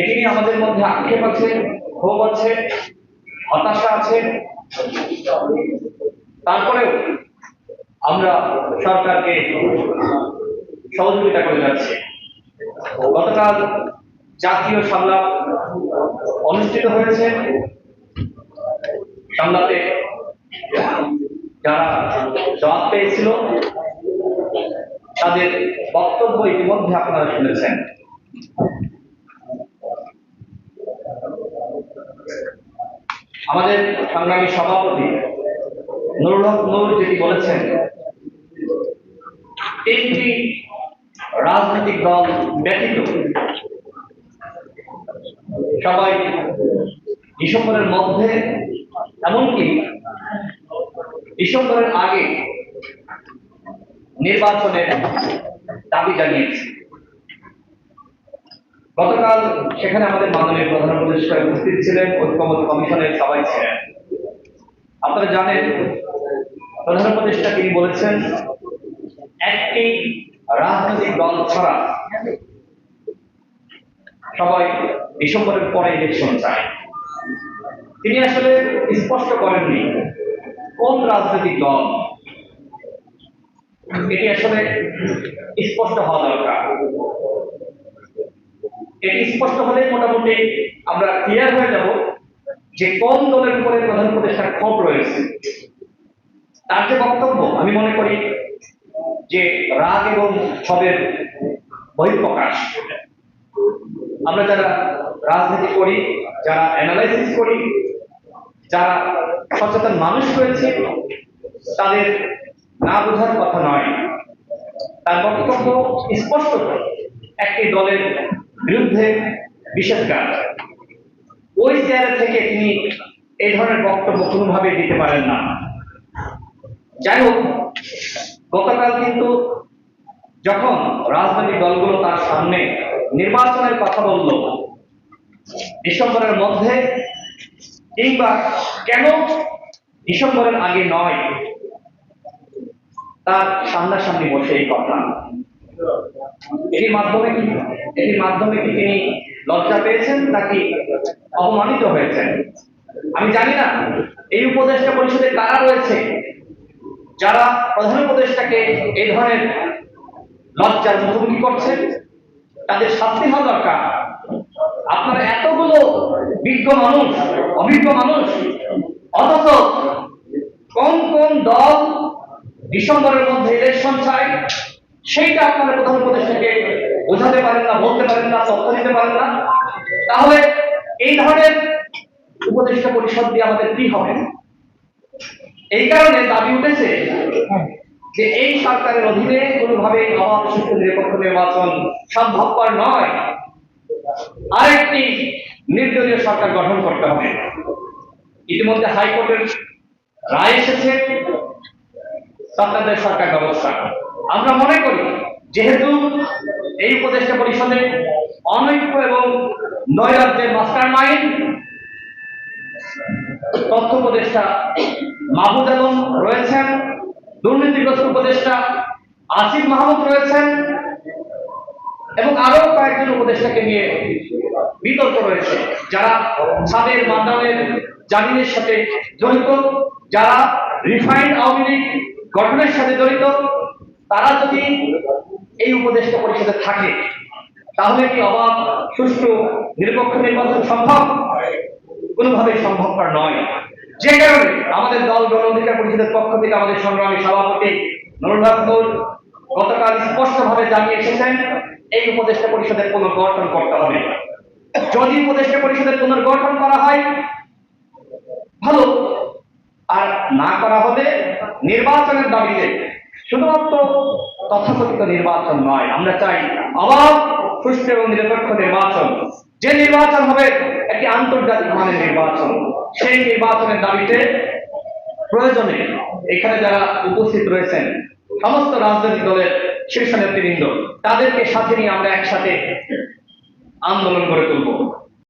এটি নিয়ে আমাদের মধ্যে আক্ষেপ আছে, ক্ষোভ আছে, হতাশা আছে। তারপরেও আমরা সরকারকে সহযোগিতা করে যাচ্ছি। গতকাল জাতীয় সংলাপ অনুষ্ঠিত হয়েছে। সংলাপে যারা জবাব পেয়েছিল তাদের বক্তব্য ইতিমধ্যে আপনারা শুনেছেন। আমাদের সংগ্রামী সভাপতি নুরুল হক নূর যেটি বলেছেন, তিনটি রাজনৈতিক দল ব্যতীত সবাই ডিসেম্বরের মধ্যে, এমনকি ডিসেম্বরের আগে নির্বাচনের দাবি জানিয়েছে। গতকাল সেখানে আমাদের মাননীয় প্রধান উপদেষ্টা উপস্থিত ছিলেন, ঐক্যমত কমিশনের সবাই ছিলেন। আপনারা জানেন প্রধান উপদেষ্টা তিনি বলেছেন একটি রাজনৈতিক দল ছাড়া সবাই ডিসেম্বরের পরে ইলেকশন চায়। তিনি আসলে স্পষ্ট করেননি কোন রাজনৈতিক দল, এটি আসলে স্পষ্ট হওয়া দরকার। এটি স্পষ্ট হলে মোটামুটি আমরা ক্লিয়ার হয়ে যাব যে কোন দলের উপরে প্রধান উপদেষ্টার ক্ষোভ রয়েছে। তার যে বক্তব্য, আমি মনে করি যে রাগ এবং ক্ষোভের বহিঃপ্রকাশ। আমরা যারা রাজনীতি করি, যারা অ্যানালাইসিস করি, যারা সচেতন মানুষ রয়েছে, তাদের না বোঝার কথা নয়। তার বক্তব্য স্পষ্ট একটি দলের বিরুদ্ধে নিষেধাজ্ঞা। ওই চেয়ারে থেকে তিনি এই ধরনের বক্তব্য কোনোভাবে দিতে পারেন না। যাই হোক, গতকাল কিন্তু যখন রাজনৈতিক দলগুলো তার সামনে নির্বাচনের কথা বলল, ডিসেম্বরের মধ্যে কিংবা কেন ডিসেম্বরের আগে নয়, তার সামনাসামনি বসে এই কথা। এটির মাধ্যমে কি তিনি লজ্জা পেয়েছেন নাকি অপমানিত হয়েছেন? আমি জানি না এই উপদেষ্টা পরিষদে কারা রয়েছে যারা প্রধান উপদেষ্টাকে এই ধরনের লজ্জার মুখোমুখি করছেন। তাদের শাস্তি হওয়া দরকার। আপনারা এতগুলো বিজ্ঞ মানুষ, অভিজ্ঞ মানুষ, অথচ কোন কোন দল ডিসেম্বরের মধ্যে ইলেকশন চায় সেইটা আপনারা প্রধান উপদেষ্টাকে বোঝাতে পারেন না, বলতে পারেন না, তথ্য দিতে পারেন না। তাহলে এই ধরনের উপদেষ্টা পরিষদ দিয়ে আমাদের কি হবে? এই কারণে দাবি উঠেছে যে এই সরকারের অধীনে কোনোভাবে অবাধ সুষ্ঠু নিরপেক্ষ নির্বাচন সম্ভবপর নয়। আরেকটি নির্দলীয় সরকার গঠন করতে হবে। ইতিমধ্যে হাইকোর্টের রায় এসেছে তত্ত্বাবধায়ক সরকার ব্যবস্থা। আমরা মনে করি যেহেতু এই উপদেষ্টা পরিষদে অনৈক্য এবং নৈরাজ্যের মাস্টার মাইন্ড তথ্য উপদেষ্টা মাহমুদ আলম রয়েছেন, দুর্নীতিগ্রস্ত উপদেষ্টা আসিফ মাহমুদ রয়েছেন এবং আরো কয়েকজন উপদেষ্টাকে নিয়ে বিতর্ক রয়েছে, যারা ছাদের মান্দানের জামিনের সাথে জড়িত, যারা রিফাইন্ড আওয়ামী লীগ গঠনের সাথে জড়িত। তারা যদি এই উপদেষ্টা পরিষদে থাকে তাহলে কি অবাধ সুষ্ঠু নিরপেক্ষ নির্বাচন সম্ভব? কোনোভাবেই সম্ভবপর নয়। যে কারণে আমাদের দল গণ অধিকার পরিষদের পক্ষ থেকে আমাদের সংগ্রামী সভাপতি নুরুল হক নূর গতকাল স্পষ্টভাবে জানিয়ে এসেছেন এই উপদেষ্টা পরিষদের পুনর্গঠন করতে হবে। যদি উপদেষ্টা পরিষদের পুনর্গঠন করা হয় ভালো, আর না করা হবে নির্বাচনের দাবিতে। শুধুমাত্র তথাকথিত নির্বাচন নয়, আমরা চাই অবাধ সুষ্ঠু এবং নিরপেক্ষ নির্বাচন। যে নির্বাচন হবে একটি আন্তর্জাতিক মানের নির্বাচন। সেই নির্বাচনের দাবিতে প্রয়োজনে এখানে যারা উপস্থিত রয়েছেন সমস্ত রাজনৈতিক দলের শীর্ষ নেতৃবৃন্দ, তাদেরকে সাথে নিয়ে আমরা একসাথে আন্দোলন গড়ে তুলব।